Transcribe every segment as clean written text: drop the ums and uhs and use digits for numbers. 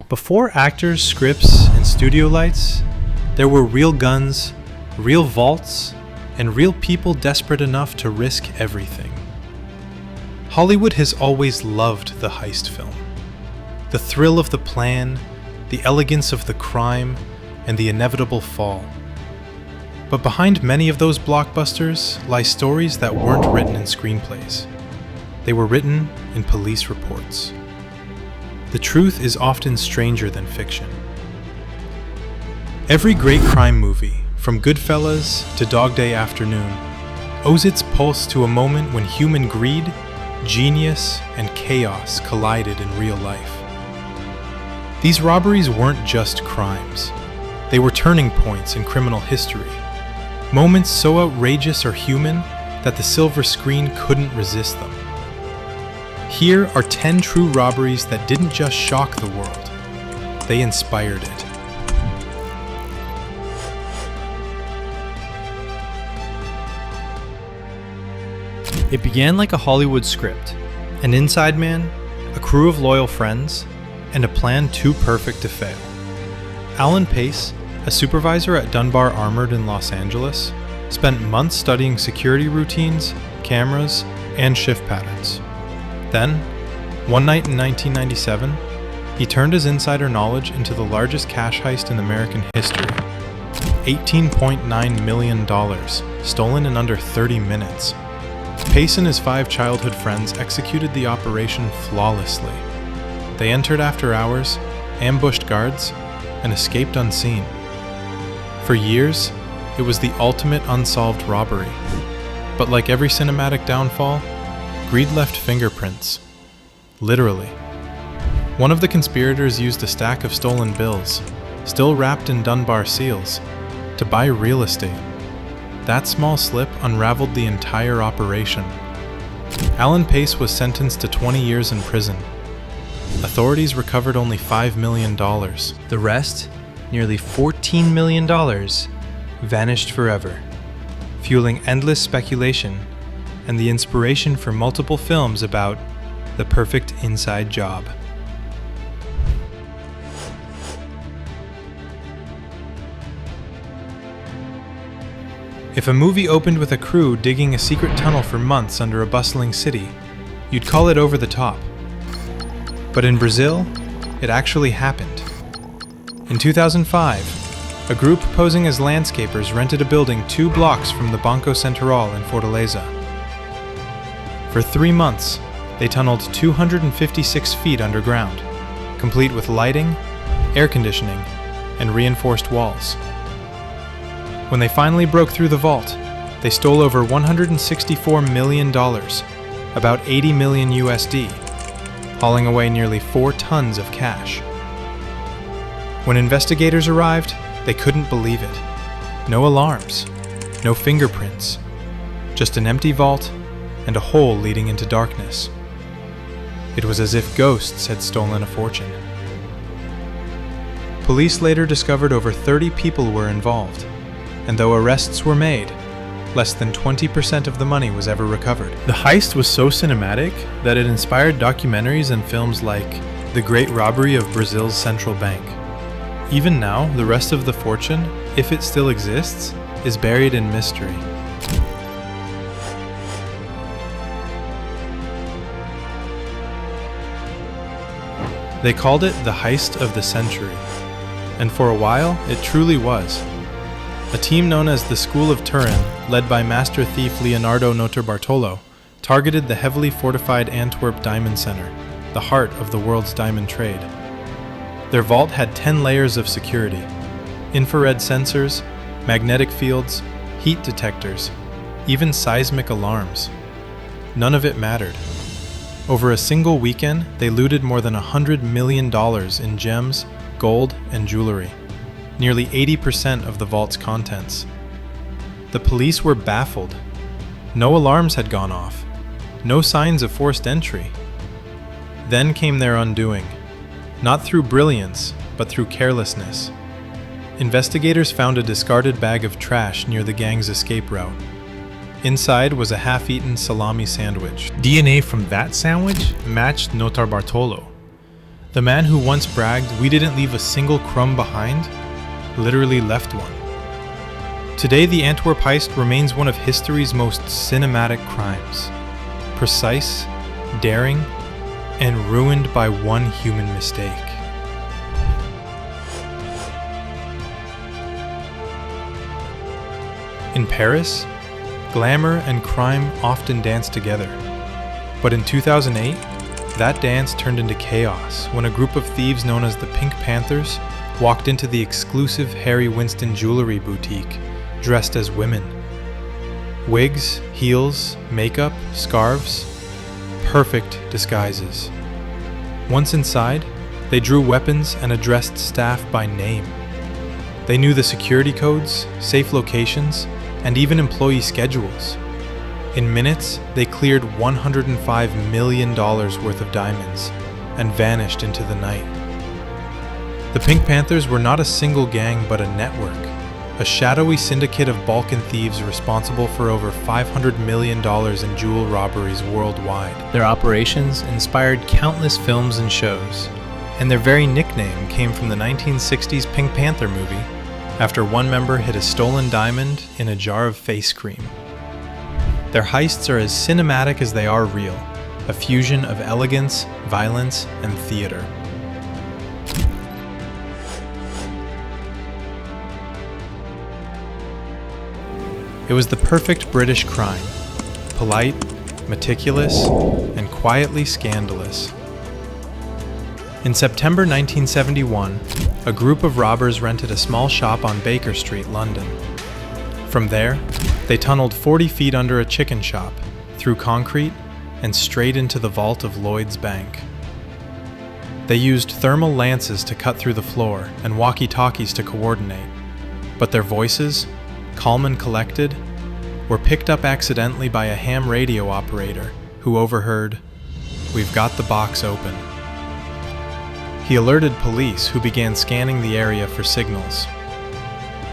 Before actors, scripts, and studio lights, there were real guns, real vaults, and real people desperate enough to risk everything. Hollywood has always loved the heist film. The thrill of the plan, the elegance of the crime, and the inevitable fall. But behind many of those blockbusters lie stories that weren't written in screenplays. They were written in police reports. The truth is often stranger than fiction. Every great crime movie, from Goodfellas to Dog Day Afternoon, owes its pulse to a moment when human greed, genius, and chaos collided in real life. These robberies weren't just crimes. They were turning points in criminal history. Moments so outrageous or human that the silver screen couldn't resist them. Here are 10 true robberies that didn't just shock the world. They inspired it. It began like a Hollywood script. An inside man, a crew of loyal friends, and a plan too perfect to fail. Alan Pace, a supervisor at Dunbar Armored in Los Angeles, spent months studying security routines, cameras, and shift patterns. Then, one night in 1997, he turned his insider knowledge into the largest cash heist in American history. $18.9 million, stolen in under 30 minutes. Pace and his 5 childhood friends executed the operation flawlessly. They entered after hours, ambushed guards, and escaped unseen. For years, it was the ultimate unsolved robbery. But like every cinematic downfall, greed left fingerprints. Literally. One of the conspirators used a stack of stolen bills, still wrapped in Dunbar seals, to buy real estate. That small slip unraveled the entire operation. Alan Pace was sentenced to 20 years in prison. Authorities recovered only $5 million. The rest, nearly $14 million, vanished forever, fueling endless speculation and the inspiration for multiple films about the perfect inside job. If a movie opened with a crew digging a secret tunnel for months under a bustling city, you'd call it over the top. But in Brazil, it actually happened. In 2005, a group posing as landscapers rented a building 2 blocks from the Banco Central in Fortaleza. For 3 months, they tunneled 256 feet underground, complete with lighting, air conditioning, and reinforced walls. When they finally broke through the vault, they stole over $164 million, about 80 million USD, hauling away nearly 4 tons of cash. When investigators arrived, they couldn't believe it. No alarms, no fingerprints, just an empty vault and a hole leading into darkness. It was as if ghosts had stolen a fortune. Police later discovered over 30 people were involved, and though arrests were made, less than 20% of the money was ever recovered. The heist was so cinematic that it inspired documentaries and films like The Great Robbery of Brazil's Central Bank. Even now, the rest of the fortune, if it still exists, is buried in mystery. They called it the heist of the century, and for a while, it truly was. A team known as the School of Turin, led by master thief Leonardo Notarbartolo, targeted the heavily fortified Antwerp Diamond Center, the heart of the world's diamond trade. Their vault had 10 layers of security: infrared sensors, magnetic fields, heat detectors, even seismic alarms. None of it mattered. Over a single weekend, they looted more than $100 million in gems, gold, and jewelry, nearly 80% of the vault's contents. The police were baffled. No alarms had gone off, no signs of forced entry. Then came their undoing, not through brilliance, but through carelessness. Investigators found a discarded bag of trash near the gang's escape route. Inside was a half-eaten salami sandwich. DNA from that sandwich matched Notarbartolo. The man who once bragged we didn't leave a single crumb behind, literally left one. Today, the Antwerp heist remains one of history's most cinematic crimes. Precise, daring, and ruined by one human mistake. In Paris, glamour and crime often dance together. But in 2008, that dance turned into chaos when a group of thieves known as the Pink Panthers walked into the exclusive Harry Winston jewelry boutique, dressed as women. Wigs, heels, makeup, scarves, perfect disguises. Once inside, they drew weapons and addressed staff by name. They knew the security codes, safe locations, and even employee schedules. In minutes, they cleared $105 million worth of diamonds and vanished into the night. The Pink Panthers were not a single gang but a network, a shadowy syndicate of Balkan thieves responsible for over $500 million in jewel robberies worldwide. Their operations inspired countless films and shows, and their very nickname came from the 1960s Pink Panther movie, after one member hid a stolen diamond in a jar of face cream. Their heists are as cinematic as they are real, a fusion of elegance, violence, and theater. It was the perfect British crime, polite, meticulous, and quietly scandalous. In September 1971, a group of robbers rented a small shop on Baker Street, London. From there, they tunneled 40 feet under a chicken shop, through concrete, and straight into the vault of Lloyd's Bank. They used thermal lances to cut through the floor and walkie-talkies to coordinate, but their voices, calm and collected, were picked up accidentally by a ham radio operator who overheard, "We've got the box open." He alerted police, who began scanning the area for signals.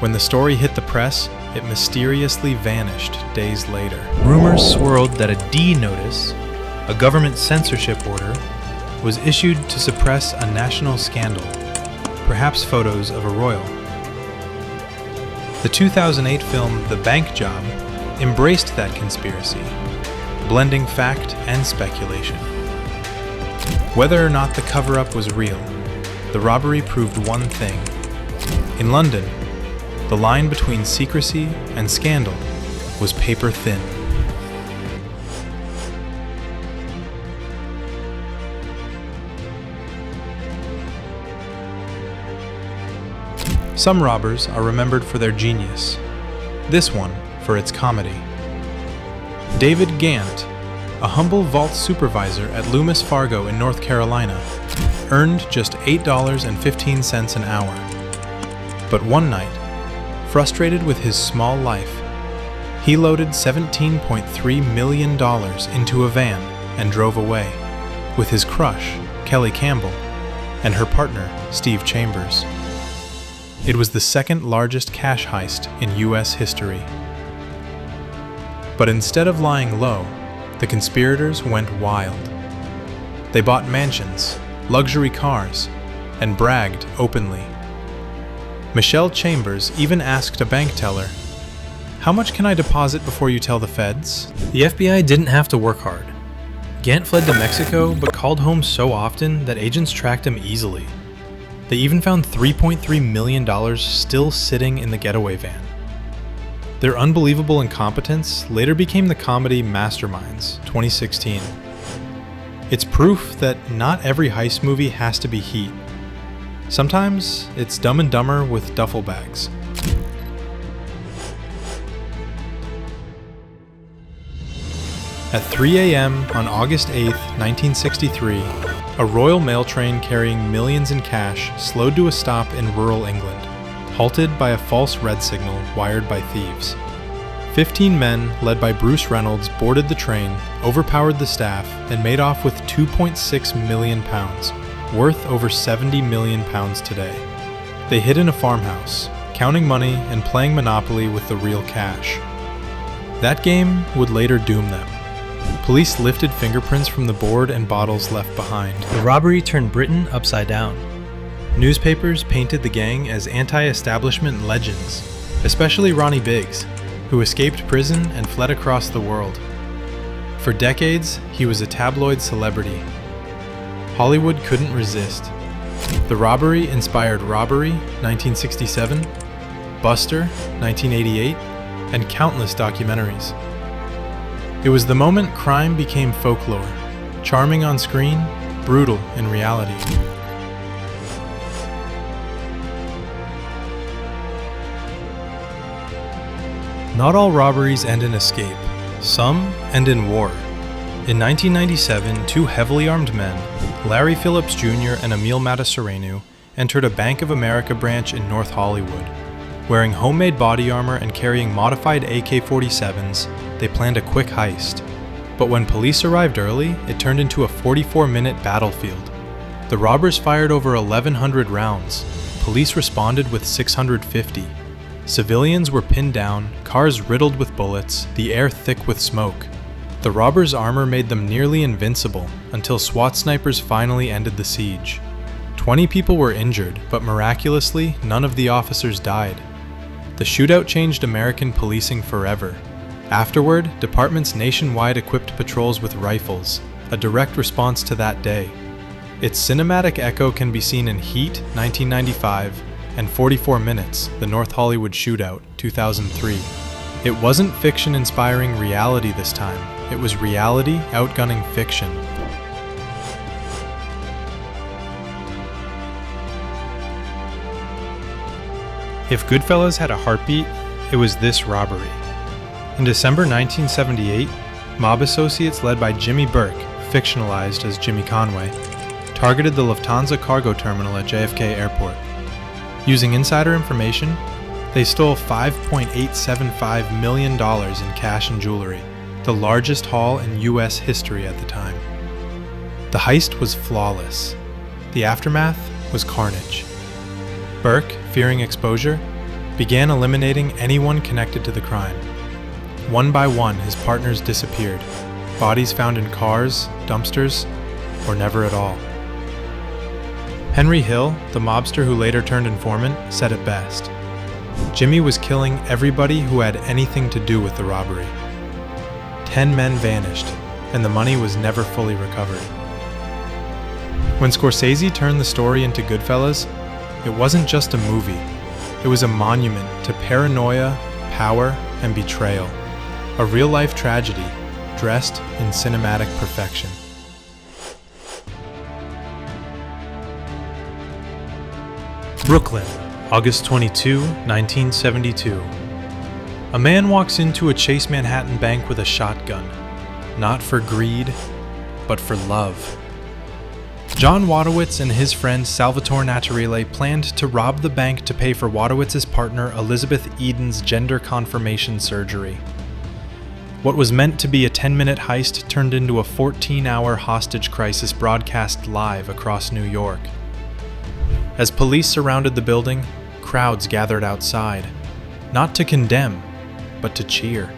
When the story hit the press, it mysteriously vanished days later. Rumors swirled that a D notice, a government censorship order, was issued to suppress a national scandal, perhaps photos of a royal. The 2008 film The Bank Job embraced that conspiracy, blending fact and speculation. Whether or not the cover-up was real, the robbery proved one thing. In London, the line between secrecy and scandal was paper thin. Some robbers are remembered for their genius, this one for its comedy. David Gant, a humble vault supervisor at Loomis Fargo in North Carolina, earned just $8.15 an hour. But one night, frustrated with his small life, he loaded $17.3 million into a van and drove away, with his crush, Kelly Campbell, and her partner, Steve Chambers. It was the second largest cash heist in U.S. history. But instead of lying low, the conspirators went wild. They bought mansions, luxury cars, and bragged openly. Michelle Chambers even asked a bank teller, "How much can I deposit before you tell the feds?" The FBI didn't have to work hard. Gant fled to Mexico but called home so often that agents tracked him easily. They even found $3.3 million still sitting in the getaway van. Their unbelievable incompetence later became the comedy Masterminds, 2016. It's proof that not every heist movie has to be Heat. Sometimes it's Dumb and Dumber with duffel bags. At 3 a.m. on August 8, 1963, a Royal Mail train carrying millions in cash slowed to a stop in rural England, halted by a false red signal wired by thieves. 15 men, led by Bruce Reynolds, boarded the train, overpowered the staff, and made off with £2.6 million, worth over £70 million today. They hid in a farmhouse, counting money and playing Monopoly with the real cash. That game would later doom them. Police lifted fingerprints from the board and bottles left behind. The robbery turned Britain upside down. Newspapers painted the gang as anti-establishment legends, especially Ronnie Biggs, who escaped prison and fled across the world. For decades, he was a tabloid celebrity. Hollywood couldn't resist. The robbery inspired Robbery, 1967, Buster, 1988, and countless documentaries. It was the moment crime became folklore, charming on screen, brutal in reality. Not all robberies end in escape. Some end in war. In 1997, two heavily armed men, Larry Phillips Jr. and Emil Mataserenu, entered a Bank of America branch in North Hollywood. Wearing homemade body armor and carrying modified AK-47s, they planned a quick heist. But when police arrived early, it turned into a 44-minute battlefield. The robbers fired over 1,100 rounds. Police responded with 650. Civilians were pinned down, cars riddled with bullets, the air thick with smoke. The robbers' armor made them nearly invincible, until SWAT snipers finally ended the siege. 20 people were injured, but miraculously, none of the officers died. The shootout changed American policing forever. Afterward, departments nationwide equipped patrols with rifles, a direct response to that day. Its cinematic echo can be seen in Heat, 1995, and 44 Minutes, the North Hollywood Shootout, 2003. It wasn't fiction inspiring reality this time, it was reality outgunning fiction. If Goodfellas had a heartbeat, it was this robbery. In December 1978, mob associates led by Jimmy Burke, fictionalized as Jimmy Conway, targeted the Lufthansa cargo terminal at JFK Airport. Using insider information, they stole $5.875 million in cash and jewelry, the largest haul in U.S. history at the time. The heist was flawless. The aftermath was carnage. Burke, fearing exposure, began eliminating anyone connected to the crime. One by one, his partners disappeared, bodies found in cars, dumpsters, or never at all. Henry Hill, the mobster who later turned informant, said it best. Jimmy was killing everybody who had anything to do with the robbery. 10 men vanished, and the money was never fully recovered. When Scorsese turned the story into Goodfellas, it wasn't just a movie. It was a monument to paranoia, power, and betrayal. A real-life tragedy, dressed in cinematic perfection. Brooklyn, August 22, 1972. A man walks into a Chase Manhattan bank with a shotgun. Not for greed, but for love. John Wadowitz and his friend Salvatore Naturile planned to rob the bank to pay for Wadowitz's partner Elizabeth Eden's gender confirmation surgery. What was meant to be a 10-minute heist turned into a 14-hour hostage crisis broadcast live across New York. As police surrounded the building, crowds gathered outside, not to condemn, but to cheer.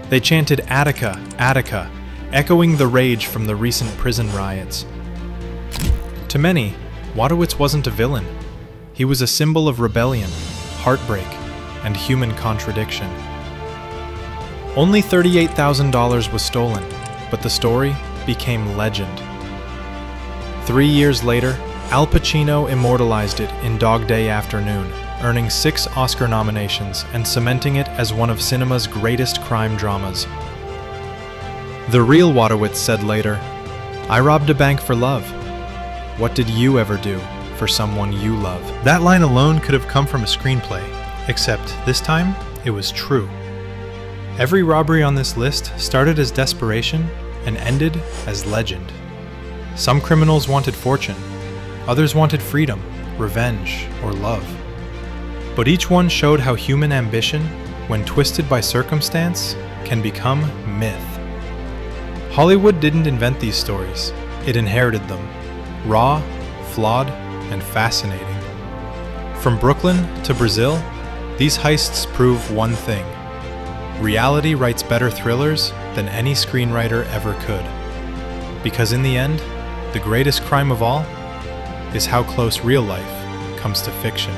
They chanted "Attica, Attica," echoing the rage from the recent prison riots. To many, Wadowitz wasn't a villain. He was a symbol of rebellion, heartbreak, and human contradiction. Only $38,000 was stolen, but the story became legend. 3 years later, Al Pacino immortalized it in Dog Day Afternoon, earning 6 Oscar nominations and cementing it as one of cinema's greatest crime dramas. The real Wadowitz said later, "I robbed a bank for love. What did you ever do for someone you love?" That line alone could have come from a screenplay, except this time it was true. Every robbery on this list started as desperation and ended as legend. Some criminals wanted fortune, others wanted freedom, revenge, or love. But each one showed how human ambition, when twisted by circumstance, can become myth. Hollywood didn't invent these stories, it inherited them. Raw, flawed, and fascinating. From Brooklyn to Brazil, these heists prove one thing. Reality writes better thrillers than any screenwriter ever could. Because in the end, the greatest crime of all is how close real life comes to fiction.